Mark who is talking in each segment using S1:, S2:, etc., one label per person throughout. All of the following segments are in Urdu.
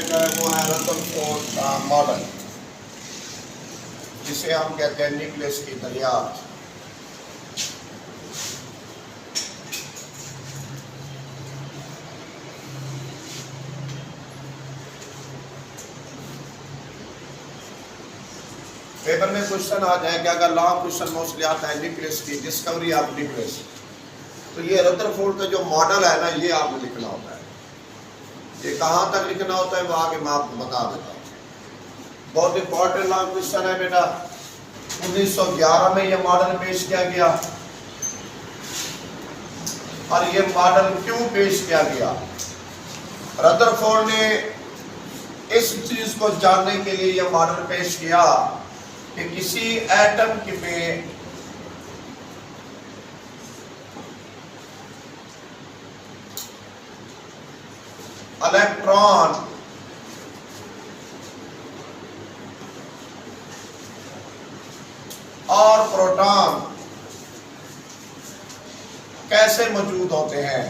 S1: جو ہے وہ ہے ردرفورڈ کا ماڈل، جسے ہم کہتے ہیں نیوکلیس کی دریافت۔ پیپر میں کوشچن آ جائے کہ اگر لانگ کوشچن موسٹلی آتا ہے نیوکلیس کی ڈسکوری آف نیوکلیس، تو یہ ردرفورڈ کا جو ماڈل ہے نا، یہ آپ کو لکھنا ہوتا ہے۔ یہ کہاں تک لکھنا ہوتا ہے وہ آگے میں آپ کو بتا دیتا ہوں۔ بہت امپورٹنٹ لانگ کوشچن ہے بیٹا۔ 1911 میں یہ ماڈل پیش کیا گیا، اور یہ ماڈل کیوں پیش کیا گیا؟ ردرفورڈ نے اس چیز کو جاننے کے لیے یہ ماڈل پیش کیا کہ کسی ایٹم میں الیکٹران اور پروٹون کیسے موجود ہوتے ہیں،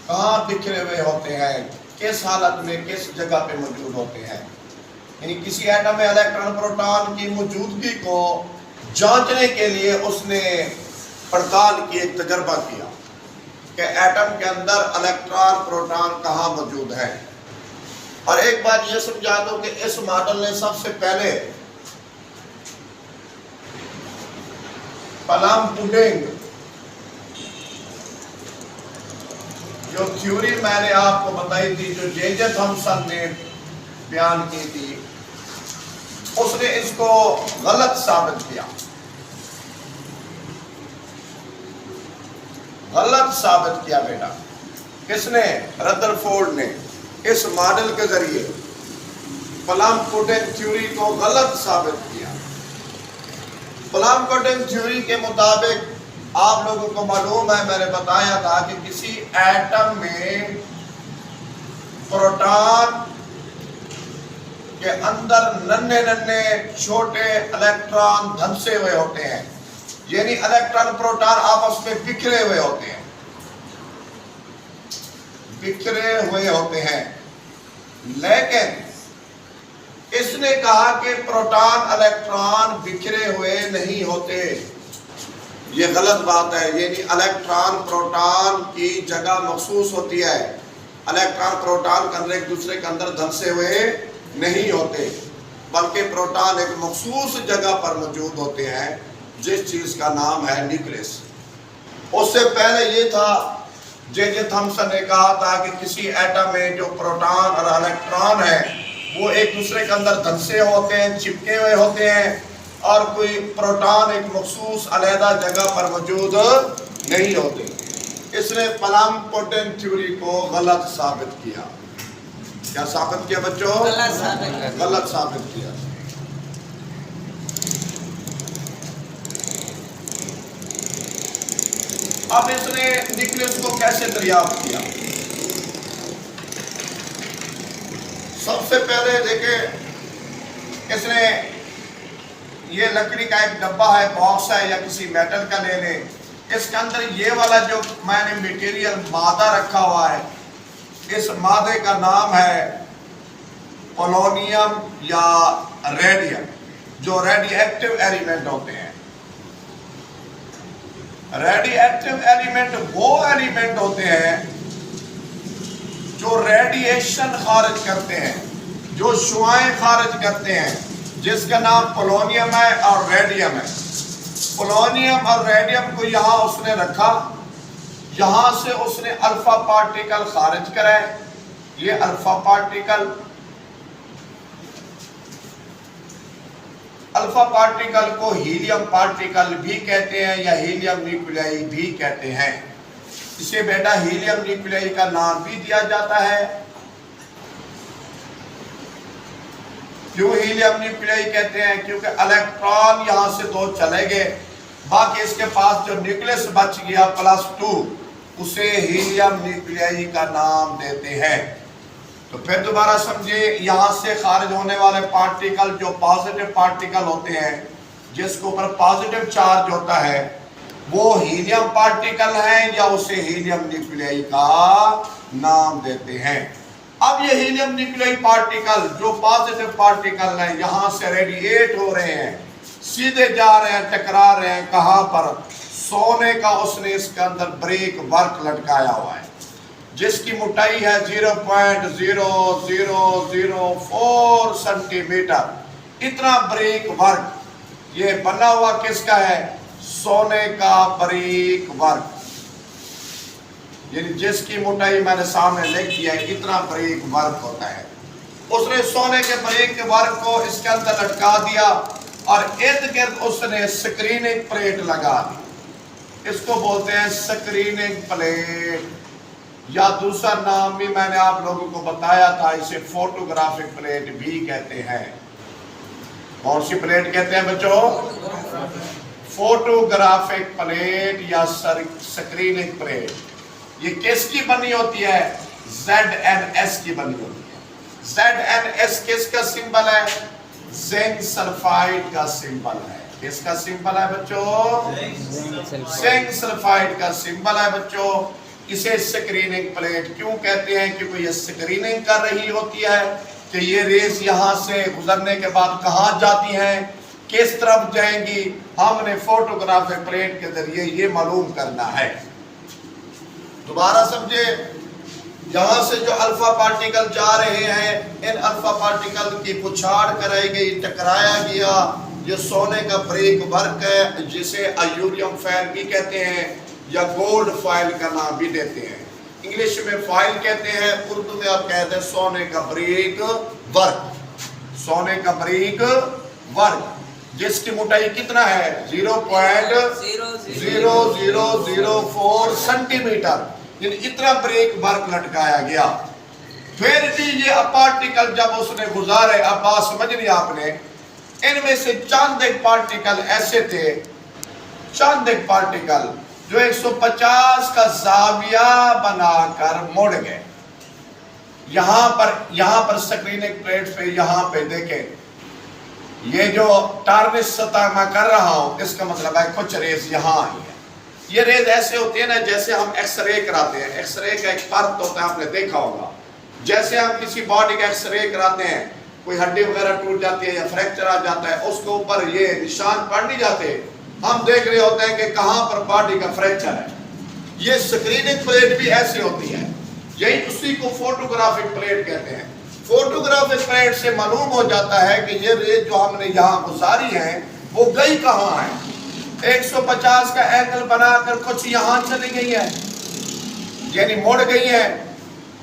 S1: کہاں بکھرے ہوئے ہوتے ہیں، کس حالت میں کس جگہ پہ موجود ہوتے ہیں۔ یعنی کسی ایٹم میں الیکٹران پروٹون کی موجودگی کو جانچنے کے لیے اس نے پڑتال کی، ایک تجربہ کیا کہ ایٹم کے اندر الیکٹران پروٹون کہاں موجود ہے۔ اور ایک بات یہ سمجھا دو کہ اس ماڈل نے سب سے پہلے پلم پوڈنگ جو تھیوری میں نے آپ کو بتائی تھی، جو جے جے تھامسن نے بیان کی تھی، اس نے اس کو غلط ثابت کیا۔ غلط ثابت کیا بیٹا، کس نے؟ ردرفورڈ نے اس ماڈل کے ذریعے پلم پوڈنگ تھیوری کو غلط ثابت کیا۔ پلم پوڈنگ تھیوری کے مطابق آپ لوگوں کو معلوم ہے، میں نے بتایا تھا کہ کسی ایٹم میں پروٹون کے اندر ننھے ننھے چھوٹے الیکٹران دھنسے ہوئے ہوتے ہیں، یعنی الیکٹران پروٹون آپس میں بکھرے ہوئے ہوتے ہیں، بکھرے ہوئے ہوتے ہیں۔ لیکن اس نے کہا کہ پروٹون الیکٹران بکھرے ہوئے نہیں ہوتے، یہ غلط بات ہے۔ یعنی الیکٹران پروٹون کی جگہ مخصوص ہوتی ہے، الیکٹران پروٹون کے اندر ایک دوسرے کے اندر دھنسے ہوئے نہیں ہوتے، بلکہ پروٹون ایک مخصوص جگہ پر موجود ہوتے ہیں، جس چیز کا نام ہے نیوکلیس۔ اس سے پہلے یہ تھا، جے جے تھامسن نے کہا تھا کہ کسی ایٹم میں جو پروٹون اور الیکٹران ہے وہ ایک دوسرے کے اندر دھنسے ہوتے ہیں، چپکے ہوئے ہوتے ہیں، اور کوئی پروٹون ایک مخصوص علیحدہ جگہ پر موجود نہیں ہوتے۔ اس نے پلم پوڈنگ تھیوری کو غلط ثابت کیا۔ کیا ثابت کیا بچوں؟ غلط ثابت کیا۔ اب اس نے نیوکلیس کو کیسے دریافت کیا؟ سب سے پہلے دیکھیں، اس نے یہ لکڑی کا ایک ڈبہ ہے، باکس ہے، یا کسی میٹل کا لے لیں، اس کے اندر یہ والا جو میں نے میٹیریل مادہ رکھا ہوا ہے، اس مادے کا نام ہے پولونیم یا ریڈیم، جو ریڈی ایکٹیو ایلیمنٹ ہوتے ہیں۔ ریڈی ایکٹیو ایلیمنٹ وہ ایلیمنٹ ہوتے ہیں جو ریڈیشن خارج کرتے ہیں، جو شعاعیں خارج کرتے ہیں، جس کا نام پولونیم ہے اور ریڈیم ہے۔ پولونیم اور ریڈیم کو یہاں اس نے رکھا، یہاں سے اس نے الفا پارٹیکل خارج کرائے۔ یہ الفا پارٹیکل کو ہیلیم پارٹیکل بھی کہتے ہیں، یا ہیلیم نیوکلیائی بھی کہتے ہیں۔ اسے بیٹا ہیلیم نیوکلیائی کا نام بھی دیا جاتا ہے۔ کیوں ہیلیم نیوکلیائی کہتے ہیں؟ کیونکہ الیکٹران یہاں سے دو چلے گئے، باقی اس کے پاس جو نیوکلیس بچ گیا +2، اسے ہیلیم نیوکلیائی کا نام دیتے ہیں۔ تو پھر دوبارہ سمجھے، یہاں سے خارج ہونے والے پارٹیکل جو پازیٹیو پارٹیکل ہوتے ہیں، جس کے اوپر پازیٹیو چارج ہوتا ہے، وہ ہیلیم پارٹیکل ہیں یا اسے ہیلیم نیوکلیائی کا نام دیتے ہیں۔ اب یہ ہیلیم نیوکلیائی پارٹیکل جو پازیٹیو پارٹیکل ہیں یہاں سے ریڈیئیٹ ہو رہے ہیں، سیدھے جا رہے ہیں، ٹکرا رہے ہیں کہاں پر؟ سونے کا اس نے اس کے اندر بریک ورک لٹکایا ہوا ہے جس کی موٹائی ہے 0.0004 سینٹی میٹر۔ اتنا بریک ورک یہ بنا ہوا کس کا ہے؟ سونے کا بریک ورک، یعنی جس کی موٹائی میں نے سامنے لکھ دیا ہے، اتنا بریک ورک ہوتا ہے۔ اس نے سونے کے بریک ورک کو اس کے اندر لٹکا دیا اور ارد گرد اس نے سکریننگ پلیٹ لگا دی۔ اس کو بولتے ہیں سکریننگ پلیٹ، یا دوسرا نام بھی میں نے آپ لوگوں کو بتایا تھا، اسے فوٹوگرافک پلیٹ بھی کہتے ہیں۔ کون سی پلیٹ کہتے ہیں بچوں؟ فوٹوگرافک پلیٹ یا سکریننگ پلیٹ۔ یہ کس کی بنی ہوتی ہے؟ ZnS کی بنی ہوتی ہے۔ ZnS کس کا سمبل ہے؟ زنک سلفائڈ کا سمبل ہے۔ کس کا سمبل ہے بچوں؟ زنک سلفائڈ کا سمبل ہے بچوں۔ اسے سکریننگ پلیٹ کیوں کہتے ہیں؟ کیونکہ یہ سکریننگ کر رہی ہوتی ہے کہ یہ ریز یہاں سے گزرنے کے بعد کہاں جاتی ہیں، کس طرف جائیں گی، ہم نے فوٹوگرافک پلیٹ کے ذریعے یہ معلوم کرنا ہے۔ دوبارہ سمجھے، یہاں سے جو الفا پارٹیکل جا رہے ہیں، ان الفا پارٹیکل کی پچھاڑ کرائی گئی، ٹکرایا گیا، یہ سونے کا بریک ورک ہے جسے ایوریم فائل بھی کہتے ہیں یا گولڈ فائل کا نام بھی دیتے ہیں۔ انگلش میں فائل کہتے ہیں، اردو میں آپ کہتے ہیں سونے کا بریک ورک۔ سونے کا بریک ورک جس کی موٹائی کتنا ہے؟ 0.0004 سینٹی میٹر، یعنی اتنا بریک ورک لٹکایا گیا۔ پھر بھی یہ پارٹیکل جب اس نے گزارے، اب بات سمجھ لیا آپ نے، ان میں سے چند ایک پارٹیکل ایسے تھے، چند ایک پارٹیکل جو 150 کا زاویہ بنا کر مڑ گئے۔ یہاں پر سکریننگ پلیٹ پہ یہاں پہ دیکھیں، یہ جو ٹارنش سطح میں کر رہا ہوں اس کا مطلب ہے کچھ ریز یہاں آئی ہے۔ یہ ریز ایسے ہوتی ہیں نا جیسے ہم ایکس رے کراتے ہیں، ایکس رے کا ایک پرت ہوتا ہے، آپ نے دیکھا ہوگا، جیسے ہم کسی باڈی کا ایکس رے کراتے ہیں، کوئی ہڈی وغیرہ ٹوٹ جاتی ہے یا فریکچر آ جاتا ہے، اس کے اوپر یہ نشان پڑ نہیں جاتے، ہم دیکھ رہے ہوتے ہیں کہ کہاں پر باڈی کا فریکچر ہے۔ یہ سکریننگ پلیٹ بھی ایسی ہوتی ہے، یہی اسی کو فوٹوگرافک پلیٹ کہتے ہیں۔ فوٹوگرافک پلیٹ سے معلوم ہو جاتا ہے کہ یہ ریز جو ہم نے یہاں گزاری ہیں وہ گئی کہاں ہے۔ 150 کا اینگل بنا کر کچھ یہاں چلی گئی ہے، یعنی مڑ گئی ہے،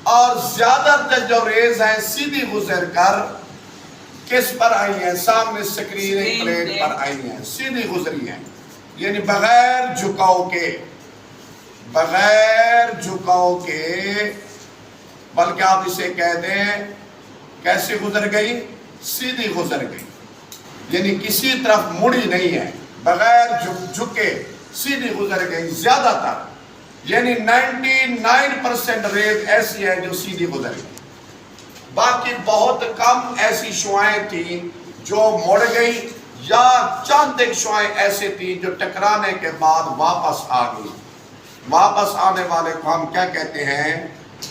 S1: اور زیادہ تر جو ریز ہیں سیدھی گزر کر کس پر آئی ہیں؟ سامنے سکریننگ پلیٹ پر آئی ہیں، سیدھی گزری ہیں، یعنی بغیر جھکاؤ کے، بغیر جھکاؤ کے، بلکہ آپ اسے کہہ دیں کیسے گزر گئی؟ سیدھی گزر گئی، یعنی کسی طرف مڑی نہیں ہے، بغیر جھکے سیدھی گزر گئی۔ زیادہ تر یعنی 99% ریز ایسی ہے جو سیدھی گزر گئی، باقی بہت کم ایسی شعائیں تھیں جو مڑ گئی، یا چند ایک شعائیں ایسے تھیں جو ٹکرانے کے بعد واپس آ گئی۔ واپس آنے والے کو ہم کیا کہتے ہیں؟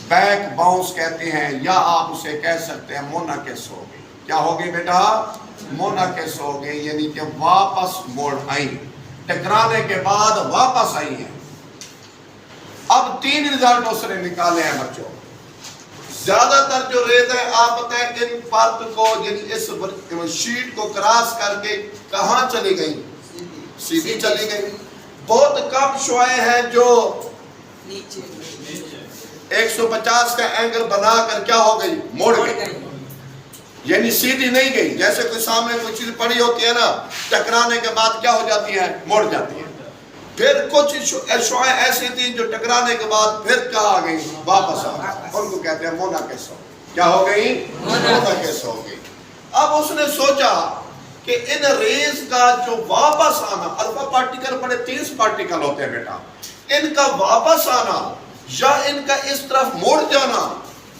S1: بیک باؤنس کہتے ہیں، یا آپ اسے کہہ سکتے ہیں منعکس ہو گئی۔ کیا ہو گئی بیٹا؟ منعکس ہو گئی، یعنی کہ واپس موڑ آئی، ٹکرانے کے بعد واپس آئی ہیں۔ اب 3 رزلٹ اس نے نکالے ہیں بچوں۔ زیادہ تر جو ریز ہے آپ بتائیں ان پرت کو، یعنی اس شیٹ کو کراس کر کے کہاں چلی گئی؟ سیدھی چلی گئی۔ بہت کم شعائیں ہیں جو 150 کا اینگل بنا کر کیا ہو گئی؟ موڑ گئی، یعنی سیدھی نہیں گئی۔ جیسے کوئی سامنے کوئی چیز پڑی ہوتی ہے نا، ٹکرانے کے بعد کیا ہو جاتی ہے؟ موڑ جاتی ہے۔ پھر کچھ شعائیں ایسی تھیں جو ٹکرانے کے بعد پھر کہاں آ گئی؟ واپس آ گئی، ان کو کہتے ہیں منعکس ہو۔ کیا ہو گئی؟ منعکس ہو گئی۔ اب اس نے سوچا کہ ان ریز کا جو واپس آنا، الفا پارٹیکل بڑے 30 پارٹیکل ہوتے ہیں بیٹا، ان کا واپس آنا یا ان کا اس طرف موڑ جانا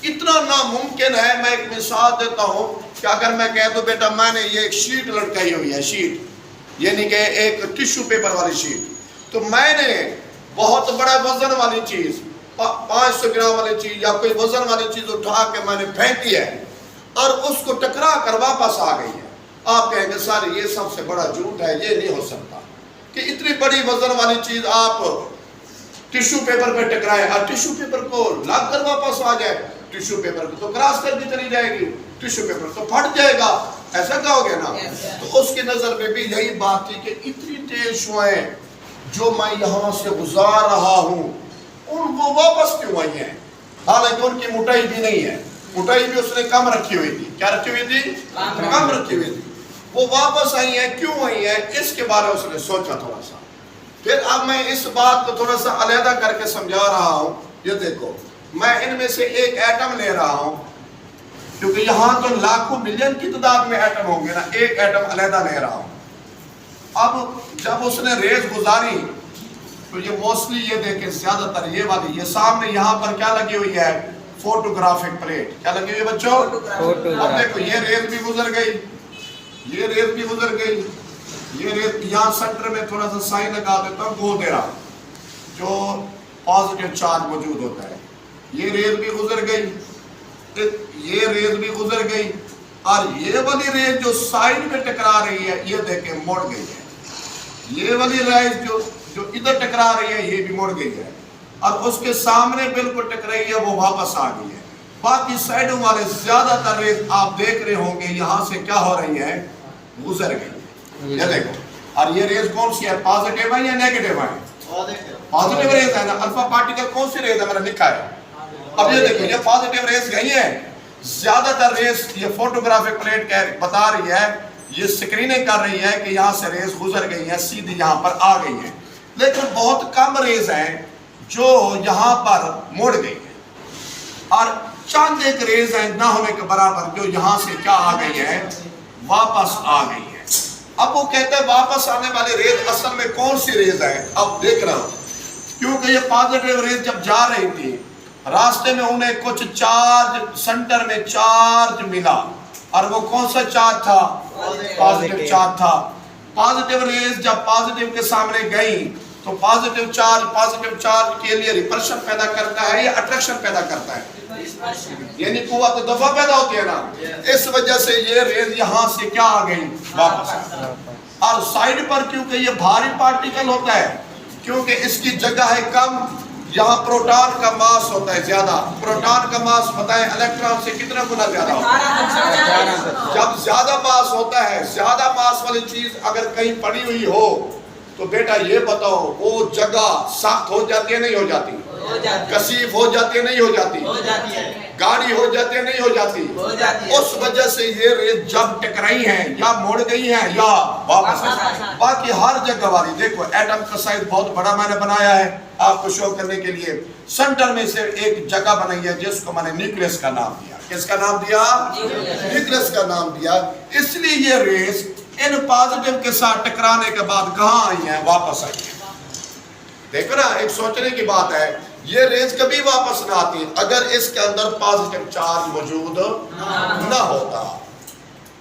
S1: اتنا ناممکن ہے۔ میں ایک مثال دیتا ہوں کہ اگر میں کہہ دوں بیٹا میں نے یہ ایک شیٹ لٹکائی ہوئی ہے، شیٹ یعنی کہ ایک ٹیشو پیپر والی شیٹ، تو میں نے بہت بڑا وزن والی چیز 500 گرام والی چیز یا کوئی وزن والی چیز اٹھا کے میں نے پھینکی ہے اور اس کو ٹکرا کر واپس آ گئی ہے. آپ کہیں گے سر یہ سب سے بڑا جھوٹ ہے, یہ نہیں ہو سکتا کہ اتنی بڑی وزن والی چیز آپ ٹیشو پیپر پہ ٹکرائے اور ٹیشو پیپر کو لگ کر واپس آ جائے. ٹیشو پیپر کو تو کراس کر کے چلی جائے گی, ٹیشو پیپر تو پھٹ جائے گا, ایسا کہو گے نا. تو اس کی نظر میں بھی یہی بات تھی کہ اتنی تیز شعائیں جو میں یہاں سے گزار رہا ہوں ان کو واپس کیوں آئی ہیں, حالانکہ ان کی موٹائی بھی نہیں ہے, موٹائی بھی اس نے کم رکھی ہوئی تھی. کیا رکھی ہوئی تھی؟ کم رکھی ہوئی تھی. وہ واپس آئی ہیں, کیوں آئی ہیں, اس کے بارے میں اس نے سوچا تھوڑا سا. پھر اب میں اس بات کو تھوڑا سا علیحدہ کر کے سمجھا رہا ہوں. یہ دیکھو میں ان میں سے ایک ایٹم لے رہا ہوں, کیونکہ یہاں تو لاکھوں ملین کی تعداد میں ایٹم ہوں گے نا, ایک ایٹم علیحدہ لے رہا ہوں. اب جب اس نے ریز گزاری تو یہ موسٹلی یہ دیکھیں زیادہ تر یہ والی, یہ سامنے یہاں پر کیا لگی ہوئی ہے, فوٹوگرافک پلیٹ. کیا لگی ہوئی ہے بچوں؟ اب دیکھو یہ ریز بھی گزر گئی, یہ ریز بھی گزر گئی, یہ ریز یہاں سنٹر میں تھوڑا سا سائن لگا دیتا ہوں گو دے رہا جو پازیٹیو چارج موجود ہوتا ہے. یہ ریز بھی گزر گئی, یہ ریز بھی گزر گئی, اور یہ والی ریز جو سائڈ میں ٹکرا رہی ہے یہ دیکھیں مڑ گئی ہے. یہ والی ریز جو ادھر ٹکرا رہی ہے یہ بھی مڑ گئی ہے, اور اس کے سامنے بالکل ٹکرائی ہے وہ واپس آ گئی ہے. باقی سائڈوں والے زیادہ تر ریز آپ دیکھ رہے ہوں گے یہاں سے کیا ہو رہی ہے, گزر گئی. یہ دیکھو, اور یہ ریز کون سی ہے, پازیٹیو ہے یا نیگیٹو ہے؟ پازیٹیو ریز ہے نا. الفا پارٹیکل کون سی ریز ہے, میں نے لکھا ہے. اب یہ دیکھو یہ پازیٹیو ریز گئی ہے, زیادہ تر ریز یہ فوٹوگرافک پلیٹ بتا رہی ہے, یہ سکریننگ کر رہی ہے کہ یہاں سے ریز گزر گئی ہیں, سیدھی یہاں پر آ گئی ہیں. لیکن بہت کم ریز ہیں جو یہاں پر مڑ گئی ہیں, اور چند ایک ریز ہیں نہ ہونے کے برابر جو یہاں سے کیا آ گئی ہے, واپس آ گئی ہے. اب وہ کہتے ہیں واپس آنے والی ریز اصل میں کون سی ریز ہے. اب دیکھ رہا ہوں کیونکہ یہ پازیٹیو ریز جب جا رہی تھی راستے میں انہیں کچھ چارج, سنٹر میں چارج ملا, اور وہ کون سا چارج تھا, پازیٹیو چارج تھا. پازیٹیو ریز جب پازیٹیو کے سامنے گئی تو پازیٹیو چارج کے لیے ریپلشن پیدا کرتا ہے یا اٹریکشن پیدا کرتا ہے, یعنی قوت دفع پیدا ہوتی ہے نا. اس وجہ سے یہ ریز یہاں سے کیا آ گئی, واپس. اور سائڈ پر کیونکہ یہ بھاری پارٹیکل ہوتا ہے, کیونکہ اس کی جگہ ہے کم, یہاں پروٹون کا ماس ہوتا ہے زیادہ. پروٹون کا ماس بتائیں الیکٹران سے کتنا گنا زیادہ ہوتا ہے. جب زیادہ ماس ہوتا ہے, زیادہ ماس والی چیز اگر کہیں پڑی ہوئی ہو تو بیٹا یہ بتاؤ وہ جگہ سخت ہو جاتی ہے نہیں ہو جاتی, کثیف ہو جاتی ہے نہیں ہو جاتی, گاڑی ہو جاتی ہے نہیں ہو جاتی. اس وجہ سے یہ ریز جب ٹکرائی ہیں یا مڑ گئی ہیں یا واپس. باقی ہر جگہ والی دیکھو ایٹم کا سائز بہت بڑا میں نے بنایا ہے آپ کو شو کرنے کے لیے. سنٹر میں سے ایک جگہ بنائی ہے جس کو میں نے نیوکلیس کا نام دیا. کس کا نام دیا؟ نیوکلیس کا نام دیا. اس لیے یہ ریز ان پازیٹیو کے ساتھ ٹکرانے کے بعد کہاں آئی ہیں, واپس آئی ہیں. دیکھو نا ایک سوچنے کی بات ہے, یہ ریز کبھی واپس نہ آتی اگر اس کے اندر پازیٹیو چارج موجود نہ ہوتا.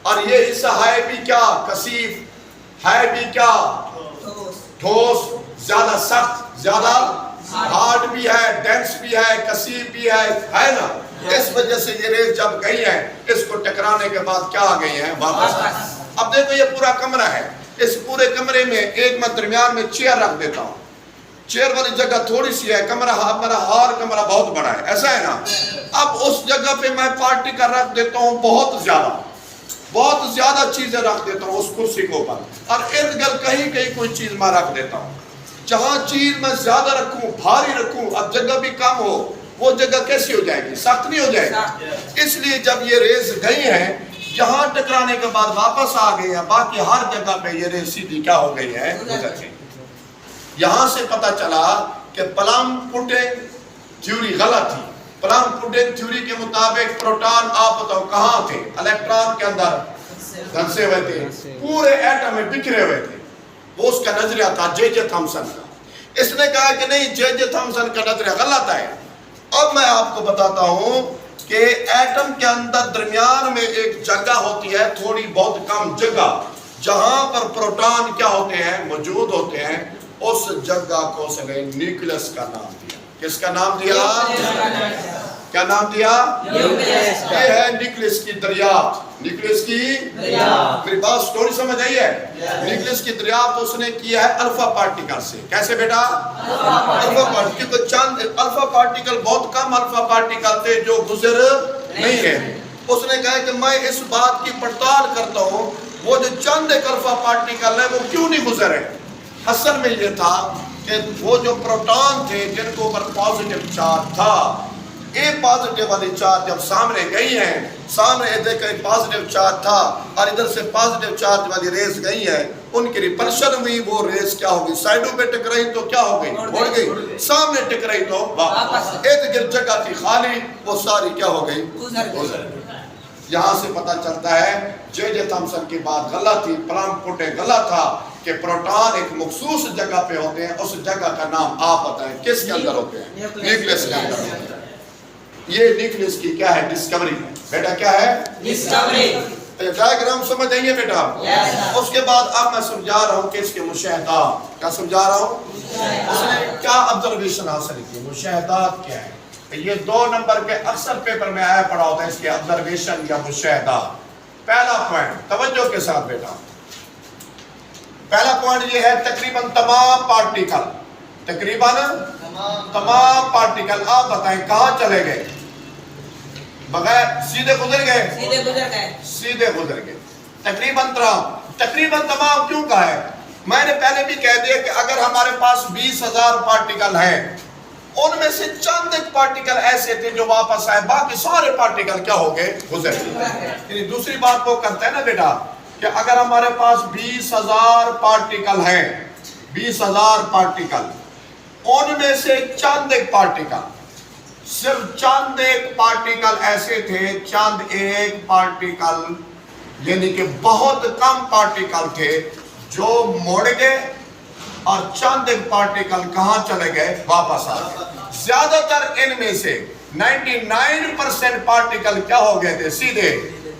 S1: اور یہ حصہ ہے بھی کیا, کثیف ہے بھی کیا, ٹھوس, زیادہ سخت, زیادہ ہارڈ بھی ہے, ڈینس بھی ہے, کثیف بھی ہے نا. اس وجہ سے یہ ریز جب گئی ہے اس کو ٹکرانے کے بعد کیا آ گئی ہیں, واپس. اب دیکھو یہ پورا کمرہ ہے, اس پورے کمرے میں ایک میں درمیان میں چیئر رکھ دیتا ہوں. چیئر والی جگہ تھوڑی سی ہے, کمرہ ہار کمرہ بہت بڑا ہے, ایسا ہے نا. اب اس جگہ پہ میں پارٹی کا رکھ دیتا ہوں بہت زیادہ چیزیں رکھ دیتا ہوں اس کرسی کے اوپر, اور ارد گرد کہیں کہیں کوئی چیز میں رکھ دیتا ہوں. جہاں چیز میں زیادہ رکھوں, بھاری رکھوں, اب جگہ بھی کم ہو, وہ جگہ کیسی ہو جائے گی, سخت نہیں ہو جائے گی. اس لیے جب یہ ریز گئی ہیں یہاں ٹکرانے کے بعد واپس آ گئی ہیں, باقی ہر جگہ پہ یہ ریز سیدھی کیا ہو گئی ہے, گزر گئی. یہاں سے پتا چلا کہ پلم پوڈنگ تھیوری غلط تھی. پلم پوڈنگ تھیوری کے مطابق پروٹون آپ بتاؤ کہاں تھے, الیکٹران کے اندر دھنسے ہوئے تھے, پورے ایٹم میں بکھرے ہوئے تھے. وہ اس کا نظریہ تھا جے جے تھامسن کا. اس نے کہا کہ نہیں, جے جے تھامسن کا نظریہ غلط ہے. اب میں آپ کو بتاتا ہوں کہ ایٹم کے اندر درمیان میں ایک جگہ ہوتی ہے, تھوڑی بہت کم جگہ, جہاں پر پروٹون کیا ہوتے ہیں, موجود ہوتے ہیں. اس جگہ کو اس نے نیوکلس کا نام دیا. کس کا نام دیا؟ کیا نام دیا؟ یہ ہے نیوکلس کی دریافت. نیوکلس کی میری بات سٹوری سمجھ آئی ہے؟ نیوکلس کی دریافت اس نے کیا ہے الفا پارٹیکل سے. کیسے بیٹا؟ Alpha particle. چند الفا پارٹیکل، بہت کم الفا پارٹیکل تھے جو گزر نہیں ہے. اس نے کہا کہ میں اس بات کی پڑتال کرتا ہوں وہ جو چند ایک الفا پارٹیکل ہے وہ کیوں نہیں گزرے. اصل میں یہ تھا کہ وہ جو پروٹون تھے جن کو اوپر پازیٹیو چارج تھا، ایک پازیٹیو والی چارج جب سامنے گئی ہیں، سامنے دیکھیں پازیٹیو چارج تھا اور ادھر سے پازیٹیو چارج والی ریز گئی ہے، ان کی ریپلشن ہوئی. وہ ریز کیا ہوگی؟ سائڈوں پہ ٹکرائی تو کیا ہو گئی؟ اڑ گئی. سامنے ٹکرائی تو واپس. ایک جگہ تھی خالی، وہ ساری کیا ہو گئی؟ گزر گئی. یہاں سے پتہ چلتا ہے جے جے تھامسن کی بات غلط تھی، پلام پوٹے غلط تھا کہ پروٹون ایک مخصوص جگہ پہ ہوتے ہیں. اس جگہ کا نام آپ بتائیں کس کے اندر ہوتے ہیں؟ نیوکلس کے اندر ہوتے ہیں. یہ نیوکلس کی کیا ہے؟ ڈسکوری. بیٹا کیا ہے؟ ڈسکوری. ڈائیگرام سمجھ آئیے بیٹا. اس کے بعد اب میں سمجھا رہا ہوں کہ اس کے مشاہدات. کیا سمجھا رہا ہوں؟ اس نے کیا آبزرویشن حاصل کی؟ مشاہدات کیا ہے؟ یہ 2 نمبر کے اکثر پیپر میں آیا پڑا ہوتا ہے اس کے آبزرویشن یا مشاہدات. پہلا پوائنٹ توجہ کے ساتھ بیٹا. پہلا پوائنٹ یہ ہے تقریباً تمام پارٹیکل، تقریباً تمام پارٹیکل آپ بتائیں کہاں چلے گئے؟ بغیر سیدھے گزر گئے. سیدھے گزر گئے. تقریباً تمام کیوں کہا ہے؟ میں نے پہلے بھی کہہ دیا کہ اگر ہمارے پاس 20,000 پارٹیکل ہیں، ان میں سے چند ایک پارٹیکل ایسے تھے جو واپس آئے، باقی سارے پارٹیکل کیا ہو گئے؟ گزر گئے. یعنی دوسری بات وہ کرتا ہے نا بیٹا کہ اگر ہمارے پاس 20,000 پارٹیکل ہیں، 20,000 پارٹیکل، ان میں سے چند ایک پارٹیکل، صرف چند ایک پارٹیکل ایسے تھے، چند ایک پارٹیکل یعنی کہ بہت کم پارٹیکل تھے جو مڑ گئے اور چند ایک پارٹیکل کہاں چلے گئے؟ واپس آ گئے. زیادہ تر ان میں سے 99% پارٹیکل کیا ہو گئے تھے؟ سیدھے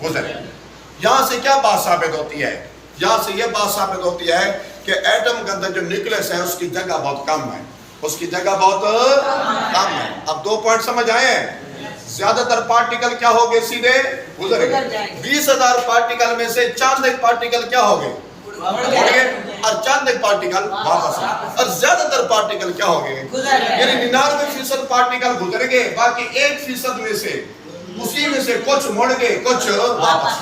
S1: گزر گئے. یہاں سے کیا بات ثابت ہوتی ہے؟ یہاں سے یہ بات ثابت ہوتی ہے کہ ایٹم کے اندر جو نیوکلس ہے اس کی جگہ بہت کم ہے. اس کی جگہ بہت کم ہے. اب 2 پوائنٹ سمجھ آئے ہیں؟ زیادہ تر پارٹیکل کیا ہو گئے؟ سیدھے گزر گئے. 20,000 پارٹیکل میں سے چند ایک پارٹیکل کیا ہو گئے؟ اور چند ایک پارٹیکل واپس آئے. اور زیادہ تر پارٹیکل کیا ہو گئے؟ یعنی 99% پارٹیکل گزر گئے، باقی 1% میں سے اسی میں سے کچھ مڑ گئے، کچھ واپس.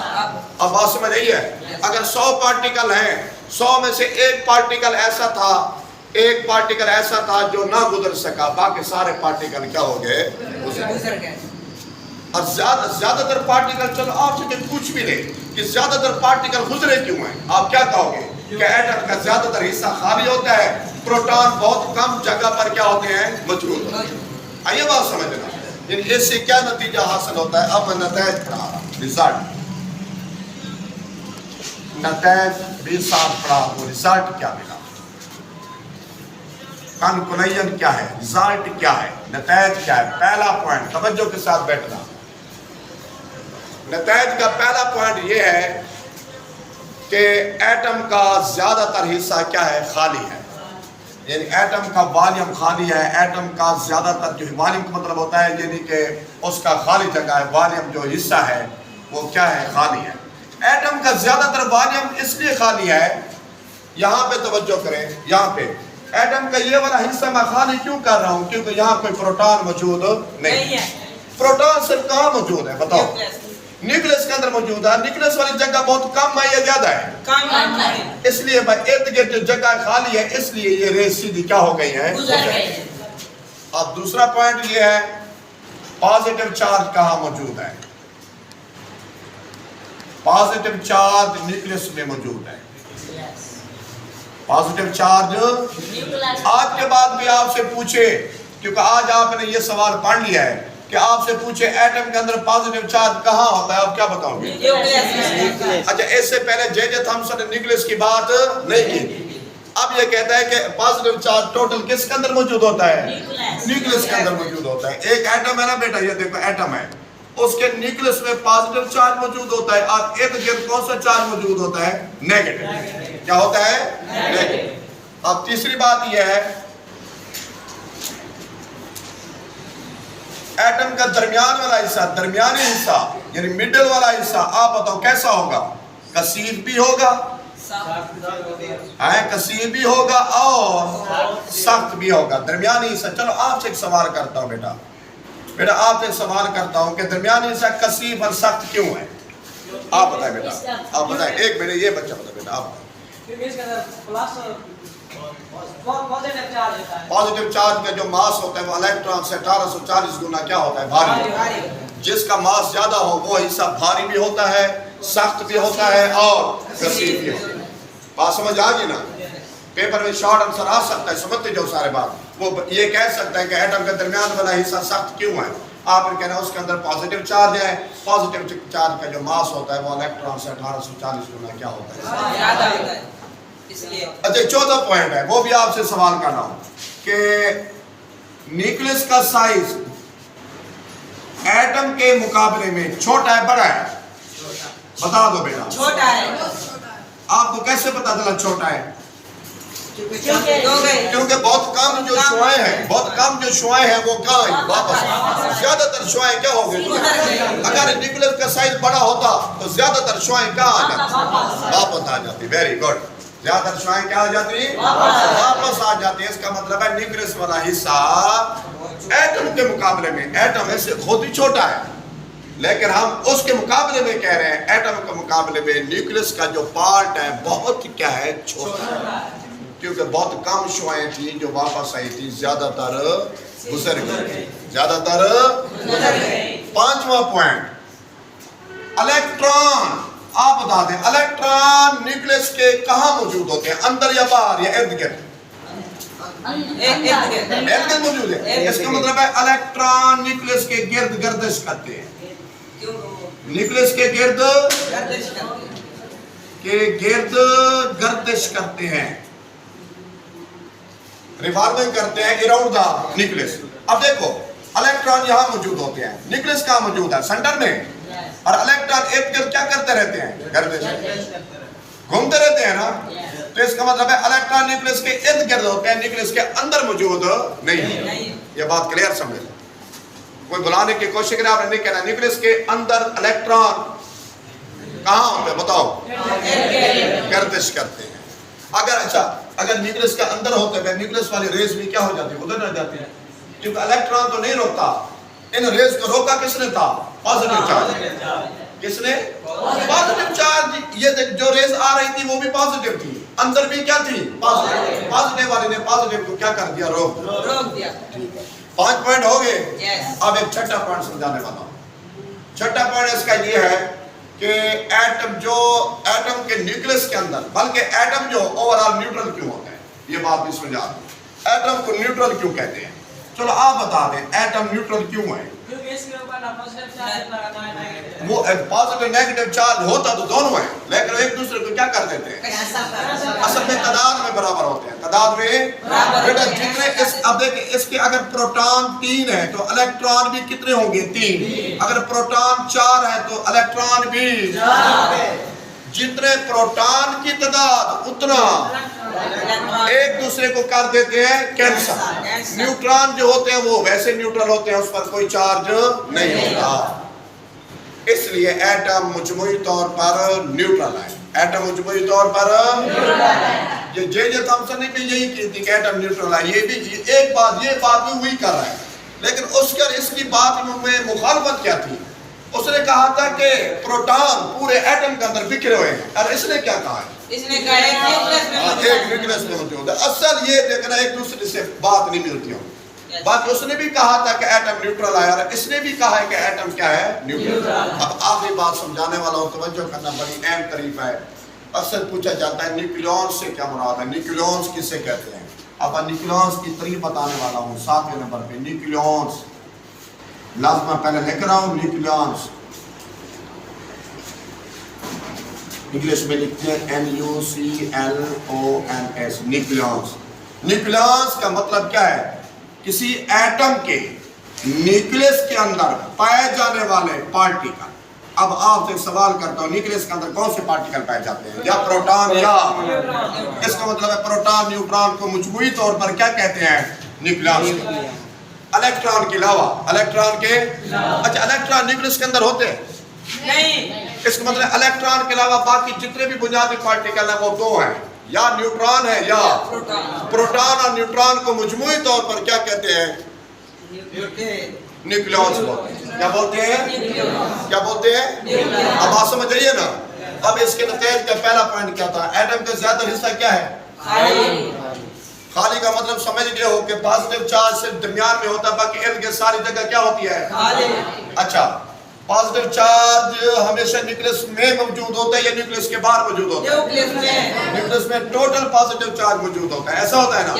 S1: اب بات سمجھ آئی ہے؟ اگر 100 پارٹیکل ہیں، 100 میں سے ایک پارٹیکل ایسا تھا جو نہ گزر سکا، باقی سارے پارٹیکل کیا ہو گئے؟ گزر گئے. اور زیادہ تر پارٹیکل، چلو آپ سے پوچھ بھی لیں کہ زیادہ تر پارٹیکل گزرے کیوں ہیں؟ آپ کیا کہو گے؟ کہ ایٹم کا زیادہ تر حصہ خالی ہوتا ہے، پروٹون بہت کم جگہ پر کیا ہوتے ہیں؟ موجود ہوتے ہیں. آئیے بات سمجھنا. یعنی اس سے کیا نتیجہ حاصل ہوتا ہے؟ اب میں نتائج پڑھا رہا ہوں. نتائج بھی ساتھ پڑھا ہوں. ریزلٹ کیا ملا؟ کنکلوژن کیا ہے؟ ریزلٹ کیا ہے؟ نتائج کیا ہے؟ پہلا پوائنٹ توجہ کے ساتھ بیٹھنا. نتائج کا پہلا پوائنٹ یہ ہے کہ ایٹم کا زیادہ تر حصہ کیا ہے؟ خالی ہے. یعنی ایٹم کا والیم خالی ہے. ایٹم کا زیادہ تر جو والیم کا مطلب ہوتا ہے یعنی کہ اس کا خالی جگہ ہے. والیم جو حصہ ہے وہ کیا ہے؟ خالی ہے. ایٹم کا زیادہ تر والیم اس لیے خالی ہے، یہاں پہ توجہ کریں. یہاں پہ ایٹم کا یہ والا حصہ میں خالی کیوں کر رہا ہوں؟ کیونکہ یہاں کوئی پروٹون موجود نہیں ہے. پروٹون صرف کہاں موجود ہے؟ بتاؤ. نیوکلس کے اندر موجود ہے. نیوکلس والی جگہ بہت کم ہے یا زیادہ ہے؟ کم ہے. اس لیے ارد گرد جو جگہ خالی ہے اس لیے یہ ریز سیدھی کیا ہو گئی ہے؟ گزر گئی. اب دوسرا پوائنٹ یہ ہے پازیٹیو چارج کہاں موجود ہے؟ پازیٹیو چارج نیوکلس میں موجود ہے. پازیٹیو چارج آج کے بعد بھی آپ سے پوچھے، کیونکہ آج آپ نے یہ سوال پڑھ لیا ہے کہ آپ سے پوچھے ایٹم کے اندر پازیٹیو چارج کہاں ہوتا ہے، آپ کیا بتاؤ گے؟ اچھا، اس سے پہلے جے جے تھامسن نے نیوکلس کی بات نہیں کی. اب یہ کہتا ہے کہ پازیٹیو چارج ٹوٹل کس کے اندر موجود ہوتا ہے؟ نیوکلس کے اندر موجود ہوتا ہے. ایک ایٹم ہے نا بیٹا، یہ دیکھو ایٹم ہے، اس کے نیوکلس میں پازیٹیو چارج موجود ہوتا ہے اور ارد گرد کون سا چارج موجود ہوتا ہے؟ نیگیٹو. کیا ہوتا ہے؟ نیگیٹو. اب تیسری بات یہ ہے ایٹم کا درمیان والا حصہ، درمیانی حصہ یعنی مڈل والا حصہ آپ بتاؤ کیسا ہوگا؟ کثیف بھی ہوگا، کثیر بھی ہوگا اور سخت بھی ہوگا، درمیانی حصہ۔ چلو آپ سے ایک سوال کرتا ہوں بیٹا آپ سے ایک سوال کرتا ہوں کہ درمیانی حصہ کثیف اور سخت کیوں ہے؟ آپ بتائیں بیٹا، آپ بتائیں، ایک منٹ یہ بچہ بتائیں بیٹا، آپ پازیٹیو چارج کا جو ماس ہوتا ہے وہ الیکٹران سے 1840 گنا کیا ہوتا ہے؟ بھاری۔ جس کا ماس زیادہ ہو وہ حصہ بھاری بھی ہوتا ہے، سخت بھی ہوتا ہے اور کثیف بھی ہوتا ہے۔ بات سمجھ آگی نا؟ پیپر میں شارٹ آنسر آ سکتا ہے، سمجھتے جو سارے بات، وہ یہ کہہ سکتا ہے کہ ایٹم کا درمیان والا حصہ سخت کیوں ہے؟ آپ نے کہنا اس کے اندر پازیٹیو چارج ہے، پازیٹیو چارج کا جو ماس ہوتا ہے وہ الیکٹران سے 1840 گنا کیا ہوتا ہے؟ زیادہ ہوتا ہے۔ اچھا 14 پوائنٹ ہے، وہ بھی آپ سے سوال کرنا ہوں کہ نیوکلس کا سائز ایٹم کے مقابلے میں چھوٹا ہے بڑا ہے؟ بتا دو بیٹا۔ چھوٹا ہے۔ آپ کو کیسے پتا چلا چھوٹا ہے؟ کیونکہ بہت کم جو شعاعیں ہیں، وہ کہاں ہیں؟ واپس۔ زیادہ تر شعاعیں کیا ہو گئی؟ اگر نیوکلس کا سائز بڑا ہوتا تو زیادہ تر شعاعیں کہاں آ جاتی؟ واپس آ جاتی۔ Very good. زیادہ تر شعاعیں کیا آ جاتی؟ واپس آ جاتی ہیں۔ اس کا مطلب ہے نیوکلس والا حصہ ایٹم کے مقابلے میں، ایٹم ایسے خود ہی چھوٹا ہے لیکن ہم اس کے مقابلے میں کہہ رہے ہیں ایٹم کے مقابلے میں نیوکلس کا جو پارٹ ہے بہت کیا ہے؟ چھوٹا ہے، کیونکہ بہت کم شعاعیں تھیں جو واپس آئی تھی، زیادہ تر گزر گئی، زیادہ تر گزر گئی۔ 5واں پوائنٹ، الیکٹران۔ آپ بتا دیں الیکٹران نیوکلس کے کہاں موجود ہوتے ہیں؟ اندر یا باہر یا ارد گرد؟ ارد گرد موجود ہے۔ اس کا مطلب ہے الیکٹران نیوکلس کے گرد گردش کرتے ہیں، نیوکلس کے گرد گردش کرتے ہیں، ریوالونگ کرتے ہیں اراؤنڈ دا نیوکلس۔ اب دیکھو الیکٹران یہاں موجود ہوتے ہیں، نیوکلس کہاں موجود ہے؟ سینٹر میں، اور الیکٹران ارد گرد کیا کرتے رہتے ہیں؟ گردش گھومتے رہتے ہیں نا۔ تو اس کا مطلب ہے الیکٹران نیوکلس کے ارد گرد ہوتے ہیں، نیوکلس کے اندر موجود نہیں۔ یہ بات کلیئر سمجھ لیں، کوئی بلانے کی کوشش کرے، آپ نے نہیں کہنا نیوکلس کے اندر الیکٹران کہاں ہوتے ہیں؟ بتاؤ، گردش کرتے ہیں۔ اگر نیوکلس کے اندر ہوتے ہیں نیوکلس والی ریز بھی کیا ہو جاتی ہے؟ ادھر رہ جاتی ہے، کیونکہ الیکٹران تو نہیں روکتا۔ ان ریز کو روکا کس نے تھا؟ Positive charge. کس نے؟ Positive charge. یہ جو ریز آ رہی تھی وہ بھی پازیٹیو تھی، اندر بھی کیا تھی؟ پازیٹیو۔ پازیٹیو والی نے پازیٹیو کو کیا کر دیا؟ روک دیا۔ 5 پوائنٹ ہو گئے۔ اب ایک چھٹا پوائنٹ سمجھانے والا ہوں۔ چھٹا پوائنٹ اس کا یہ ہے کہ ایٹم کے نیوکلس کے اندر، بلکہ ایٹم جو اوورال نیوٹرل کیوں ہوتا ہے، یہ بات بھی سمجھا دیں۔ ایٹم کو نیوٹرل کیوں کہتے ہیں؟ چلو آپ بتا دیں ایٹم نیوٹرل کیوں ہے؟ وہ پازیٹیو نیگیٹو چارج ہوتا تو دونوں ہیں لیکن ایک دوسرے کو کیا کر دیتے ہیں؟ اصل میں تعداد میں برابر ہوتے ہیں، تعداد میں برابر۔ جتنے اب دیکھیں اس کے اگر پروٹون 3 ہے تو الیکٹران بھی کتنے ہوں گے؟ 3۔ اگر پروٹون 4 ہے تو الیکٹران بھی 4۔ جتنے پروٹون کی تعداد اتنا ایک دوسرے کو کر دیتے ہیں کینسل۔ نیوٹران جو ہوتے ہیں وہ ویسے نیوٹرل ہوتے ہیں، اس پر کوئی چارج نہیں ہوتا، اس لیے ایٹم مجموعی طور پر نیوٹرل ہے۔ ایٹم مجموعی طور پر یہ جے تھامسن نے بھی یہی کی تھی کہ ایٹم نیوٹرل ہے۔ یہ بھی ایک بات یہ بات بھی وہی کر رہا ہے، لیکن اس کی بات میں مخالفت کیا تھی؟ اس نے کہا تھا کہ پروٹون پورے ایٹم کے اندر بکھرے ہوئے ہیں، اور اس نے کیا کہا ہے؟ اس نے کہا ایک نیوکلس میں موجود ہے۔ اصل یہ دیکھنا ایک دوسرے سے بات نہیں ملتی ہوں۔ باقی اس نے بھی کہا تھا کہ ایٹم نیوٹرل ہے، اور اس نے بھی کہا ہے کہ ایٹم کیا ہے؟ نیوٹرل۔ اب آخری بات سمجھانے والا ہوں، توجہ کرنا بڑی اہم طریقہ ہے۔ اکثر پوچھا جاتا ہے نیوکلیونز سے کیا مراد ہے؟ نیوکلیونز کسے کہتے ہیں؟ اب نیوکلیونز کی طریق بتانے والا ہوں 7ویں نمبر پہ۔ نیوکلیونز لفظ میں پہلے لکھ رہا ہوں، نیوکلیونز انگلش میں لکھتے ہیں NUCLONS، نیوکلیونز۔ نیوکلیونز کا مطلب کیا ہے؟ کسی ایٹم کے نیوکلیس کے اندر پائے جانے والے پارٹیکل اب آپ سے سوال کرتا ہوں، نیوکلیس کے اندر کون سے پارٹیکل پائے جاتے ہیں؟ یا پروٹان یا اس کا مطلب ہے پروٹان نیوٹران کو مجموعی طور پر کیا کہتے ہیں؟ نیوکلیس۔ الیکٹران کے علاوہ، الیکٹران کے اچھا الیکٹران نیوکلیس کے اندر ہوتے ہیں نہیں، اس کا مطلب الیکٹران کے علاوہ باقی جتنے بھی بنیادی پارٹیکل ہیں وہ دو ہیں، یا نیوٹران ہے یا پروٹان، اور نیوٹران کو مجموعی طور پر کیا کہتے ہیں؟ نیوکلیوس بولتے ہیں۔ کیا بولتے ہیں؟ کیا بولتے ہیں؟ اب آپ سمجھ رہیے نا۔ اب اس کے نتائج کا پہلا پوائنٹ کیا تھا؟ ایٹم کا زیادہ حصہ کیا ہے؟ خالی کا مطلب سمجھ گئے ہو کہ پازیٹیو چارج صرف درمیان میں ہوتا ہے، باقی ارد گرد ساری جگہ کیا ہوتی ہے؟ اچھا، پازیٹیو چارج ہمیشہ نیوکلیس میں موجود ہوتا ہے یا نیوکلیس کے باہر موجود ہوتا ہے؟ نیوکلیس میں ٹوٹل پازیٹیو چارج موجود ہوتا ہے، ایسا ہوتا ہے نا؟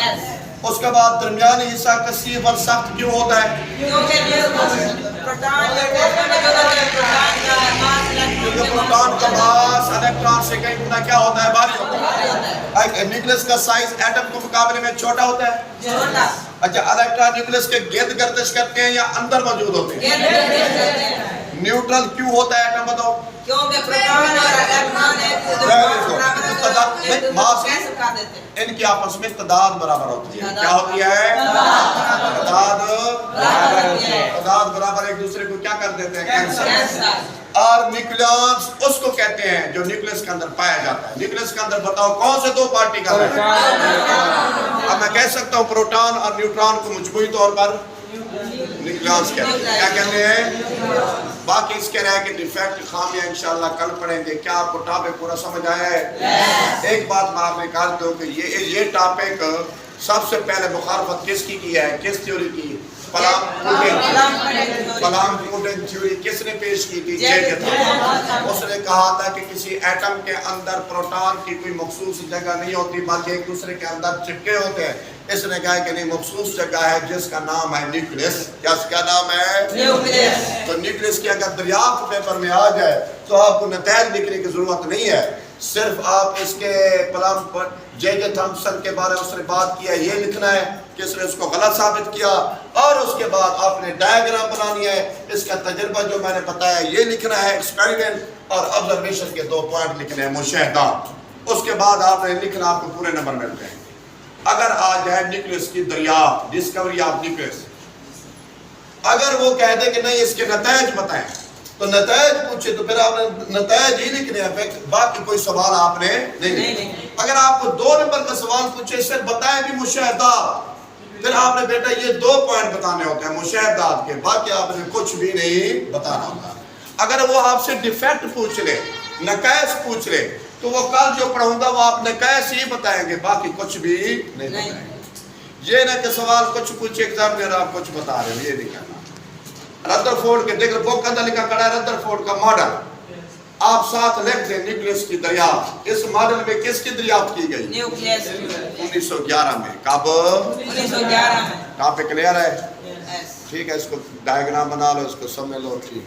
S1: اس کے بعد درمیانی حصہ کثیف اور سخت کیوں ہوتا ہے؟ کیونکہ پروٹان کا ماس الیکٹران سے کئی گنا کیا ہوتا ہے؟ بھاری ہوتا ہے۔ نیوکلیس کا سائز ایٹم کے مقابلے میں چھوٹا ہوتا ہے۔ اچھا، الیکٹران نیوکلیس کے گرد گردش کرتے ہیں یا اندر موجود ہوتے ہیں؟ نیوٹرل کیوں ہوتا ہے ایٹم بتاؤ؟
S2: کیونکہ پروٹان اور الیکٹران
S1: ان کی آپس میں تعداد برابر ہوتی ہے۔ کیا ہوتی ہے؟ تعداد برابر ایک دوسرے کو کیا کر دیتے ہیں؟ کینسل۔ اور نیوکلیوس اس کو کہتے ہیں جو نیوکلیس کے اندر پایا جاتا ہے۔ نیوکلیس کے اندر بتاؤ کون سے دو پارٹیکل ہیں؟ اب میں کہہ سکتا ہوں پروٹان اور نیوٹران کو مجموعی طور پر نیوکلیوس کہتے ہیں۔ کیا کہتے ہیں؟ باقی اس کے رہے کہ ڈیفیکٹ خامیاں انشاءاللہ کل پڑھیں گے۔ کیا آپ کو ٹاپک پورا سمجھ آیا ہے؟ ایک بات میں آپ نے کہا دوں کہ یہ ٹاپک سب سے پہلے مخالفت کس کی ہے؟ کس تھیوری کی؟ پلام کوڈنگ تھیوری کس نے پیش کی تھی؟ اس نے کہا تھا کہ کسی ایٹم کے اندر پروٹان کی کوئی مخصوص جگہ نہیں ہوتی بلکہ ایک دوسرے کے اندر چپکے ہوتے ہیں۔ اس نے کہا کہ نہیں، مخصوص جگہ ہے جس کا نام ہے نیوکلیس۔ کیا اس کا نام ہے؟ نیوکلیس۔ تو نیوکلیس کی اگر دریافت پیپر میں آ جائے تو آپ کو نتائج لکھنے کی ضرورت نہیں ہے، صرف آپ اس کے پلام پر جے تھامسن کے بارے میں اس نے بات کیا یہ لکھنا ہے کہ اس نے اس کو غلط ثابت کیا، اور اس کے بعد آپ نے ڈائیگرام بنانی ہے، اس کا تجربہ جو میں نے بتایا یہ لکھنا ہے، ایکسپیریمنٹ اور آبزرویشن کے 2 پوائنٹ لکھنے ہیں، مشاہدات۔ اس کے بعد آپ نے لکھنا، آپ کو پورے نمبر ملتے ہیں۔ اگر آ جائے نیوکلیس کی دریافت، ڈسکوری آف نیوکلیس، اگر وہ کہہ دے کہ نہیں اس کے نتائج بتائیں تو نتائج پوچھے تو پھر آپ نے نتائج ہی لکھنے ہیں، باقی کوئی سوال آپ نے نہیں لکھنے۔ اگر آپ کو 2 نمبر کا سوال پوچھے صرف بتائیں بھی مشاہدات، پھر آپ نے بیٹا یہ 2 پوائنٹ بتانے ہوتے ہیں مشاہدات کے، باقی آپ نے کچھ بھی نہیں بتانا ہوتا۔ اگر وہ آپ سے ڈیفیکٹ پوچھ لے، نقائص پوچھ لے، تو وہ کل جو پڑھوں گا وہ آپ نقائص ہی بتائیں گے، باقی کچھ بھی نہیں بتائیں گے۔ یہ نہ کہ سوال کچھ پوچھے ایگزامینر آپ کچھ بتا رہے ہیں، یہ نہیں کہنا۔ ردرفورڈ کے دیکھ بک اندر لکھا کڑا ہے ردرفورڈ کا ماڈل، آپ ساتھ لکھ دیں نیوکلیس کی دریافت۔ اس ماڈل میں کس کی دریافت کی گئی؟
S2: نیوکلیس
S1: 1911 میں۔ کب؟
S2: 1911 میں۔
S1: ٹاپک کلیئر ہے؟ ٹھیک ہے، اس کو ڈائیگرام بنا لو، اس کو سمجھ لو، ٹھیک ہے۔